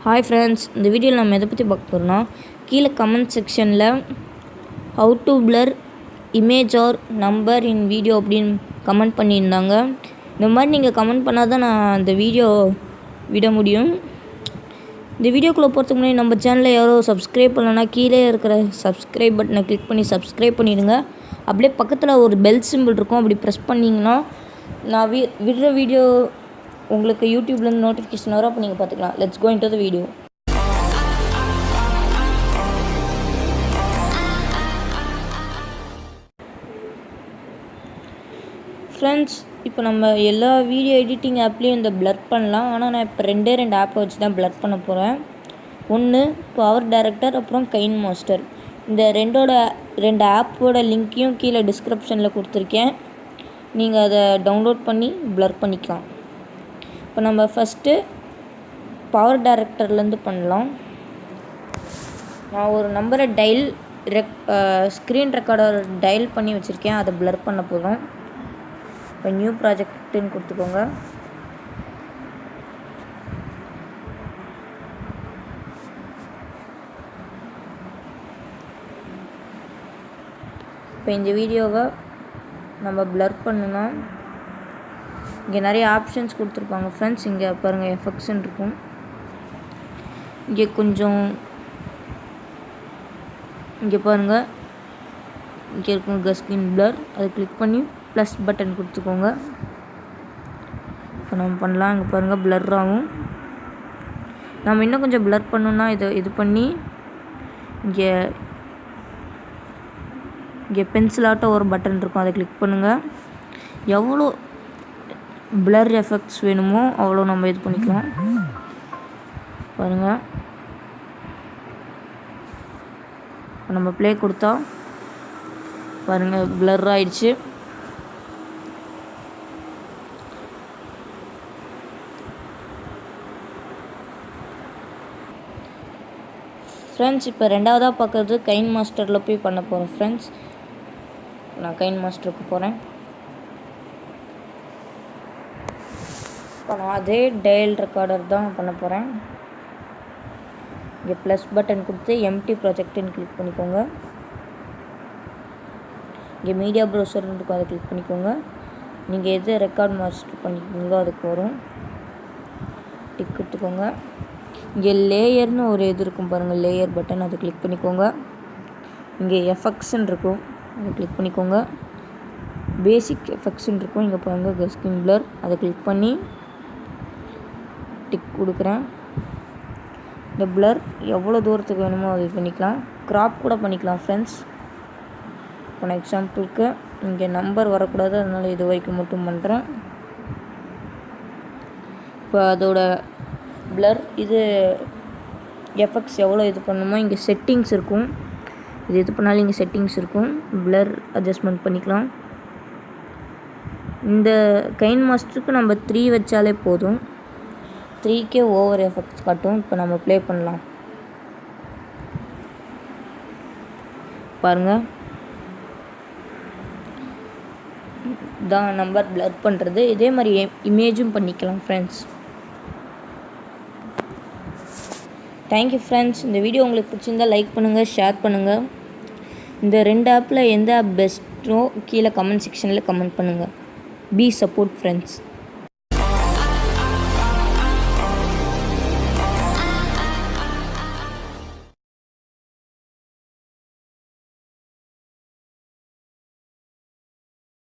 Hi friends, இந்த வீடியோவில் நம்ம எதை பற்றி பார்க்க போகிறோம்னா, கீழே கமெண்ட் செக்ஷனில் how to blur image R number in video அப்படின்னு கமெண்ட் பண்ணியிருந்தாங்க. இந்த மாதிரி நீங்கள் கமெண்ட் பண்ணால் தான் நான் அந்த வீடியோ விட முடியும். இந்த வீடியோக்குள்ளே போகிறதுக்கு முன்னாடி நம்ம சேனலில் யாரோ சப்ஸ்கிரைப் பண்ணலன்னா கீழே இருக்கிற சப்ஸ்கிரைப் பட்டனை கிளிக் பண்ணி சப்ஸ்கிரைப் பண்ணிடுங்க. அப்படியே பக்கத்தில் ஒரு பெல் சிம்பிள் இருக்கும், அப்படி ப்ரெஸ் பண்ணிங்கன்னா நான் விடுற வீடியோ உங்களுக்கு யூடியூப்லேருந்து நோட்டிஃபிகேஷன் வரும், அப்போ நீங்கள் பார்த்துக்கலாம். Let's go into the video. Friends, இப்போ நம்ம எல்லா வீடியோ எடிட்டிங் ஆப்லேயும் இந்த பிளர் பண்ணலாம். ஆனால் நான் இப்போ ரெண்டே ஆப்பை வச்சு தான் பிளர் பண்ண போகிறேன். ஒன்று பவர் டைரக்டர், அப்புறம் கைன் மாஸ்டர். இந்த ரெண்டு ஆப்போட லிங்க்கையும் கீழே டிஸ்கிரிப்ஷனில் கொடுத்துருக்கேன். நீங்கள் அதை டவுன்லோட் பண்ணி பிளர் பண்ணிக்கலாம். இப்போ நம்ம ஃபஸ்ட்டு பவர் டைரக்டர்லேருந்து பண்ணலாம். நான் ஒரு நம்பரை ஸ்க்ரீன் ரெக்கார்டர் டயல் பண்ணி வச்சுருக்கேன், அதை பிளர் பண்ண போகிறோம். இப்போ நியூ ப்ராஜெக்ட்டுன்னு கொடுத்துக்கோங்க. இப்போ இந்த வீடியோவை நம்ம பிளர் பண்ணுனா இங்கே நிறைய ஆப்ஷன்ஸ் கொடுத்துருப்பாங்க ஃப்ரெண்ட்ஸ். இங்கே பாருங்கள், எஃபெக்ட்ஸ்ன்னு இருக்கும். இங்கே கொஞ்சம் இங்கே பாருங்கள், இங்கே இருக்கும் கஸ்கின் பிளர். அதை கிளிக் பண்ணி ப்ளஸ் பட்டன் கொடுத்துக்கோங்க. இப்போ நம்ம பண்ணலாம். இங்கே பாருங்கள், பிளர் ஆகும். நம்ம இன்னும் கொஞ்சம் பிளர் பண்ணோன்னா இது பண்ணி இங்கே பென்சிலாட்டம் ஒரு பட்டன் இருக்கும், அதை கிளிக் பண்ணுங்கள். எவ்வளோ பிளர் எஃபெக்ட்ஸ் வேணுமோ அவ்வளோ நம்ம இது பண்ணிக்கலாம். பாருங்கள், நம்ம ப்ளே கொடுத்தா பாருங்கள், பிளர் ஆயிடுச்சு. ஃப்ரெண்ட்ஸ், இப்போ ரெண்டாவதாக பார்க்குறது கைன் மாஸ்டரில் போய் பண்ண போகிறோம். ஃப்ரெண்ட்ஸ், நான் கைன் மாஸ்டருக்கு போகிறேன். இப்போ நான் அதே டயல் ரெக்கார்டர் தான் பண்ண போகிறேன். இங்கே ப்ளஸ் பட்டன் கொடுத்து எம்டி ப்ராஜெக்ட்டுன்னு கிளிக் பண்ணிக்கோங்க. இங்கே மீடியா ப்ரௌசர்னு இருக்கும், அதை கிளிக் பண்ணிக்கோங்க. நீங்கள் எது ரெக்கார்ட் மாஸ்டர் பண்ணிக்கீங்களோ அதுக்கு வரும், டிக் கொடுத்துக்கோங்க. இங்கே லேயர்னு ஒரு இது இருக்கும் பாருங்கள், லேயர் பட்டன், அதை கிளிக் பண்ணிக்கோங்க. இங்கே எஃபெக்ட்ஸ்ன்னு இருக்கும், அதை கிளிக் பண்ணிக்கோங்க. பேசிக் எஃபெக்ட்ஸ்ன்னு இருக்கும், இங்கே பாருங்கள் கஸ்கின் பிளர், அதை கிளிக் பண்ணி டிக் கொடுக்குறேன். இந்த பிளர் எவ்வளோ தூரத்துக்கு வேணுமோ அது பண்ணிக்கலாம். க்ராப் கூட பண்ணிக்கலாம் ஃப்ரெண்ட்ஸ். இப்போ நான் எக்ஸாம்பிளுக்கு இங்கே நம்பர் வரக்கூடாது, அதனால் இது வரைக்கும் மட்டும் பண்ணுறேன். இப்போ அதோட பிளர் இது எஃபெக்ட்ஸ் எவ்வளோ இது பண்ணணுமோ இங்கே செட்டிங்ஸ் இருக்கும். இது பண்ணாலும் இங்கே செட்டிங்ஸ் இருக்கும், பிளர் அட்ஜஸ்ட்மெண்ட் பண்ணிக்கலாம். இந்த கைன் மாஸ்டருக்கு நம்ம 3 வச்சாலே போதும், 3க்கே ஓவர் எஃபெக்ட்ஸ் காட்டும். இப்போ நம்ம ப்ளே பண்ணலாம். பாருங்கள், தான் நம்பர் பிளர் பண்ணுறது. இதே மாதிரி இமேஜும் பண்ணிக்கலாம் ஃப்ரெண்ட்ஸ். Thank you friends. இந்த வீடியோ உங்களுக்கு பிடிச்சிருந்தால் லைக் பண்ணுங்கள், ஷேர் பண்ணுங்கள். இந்த 2 ஆப்பில் எந்த ஆப் பெஸ்ட்டோ கீழே கமெண்ட் செக்ஷனில் கமெண்ட் பண்ணுங்கள். Be support friends.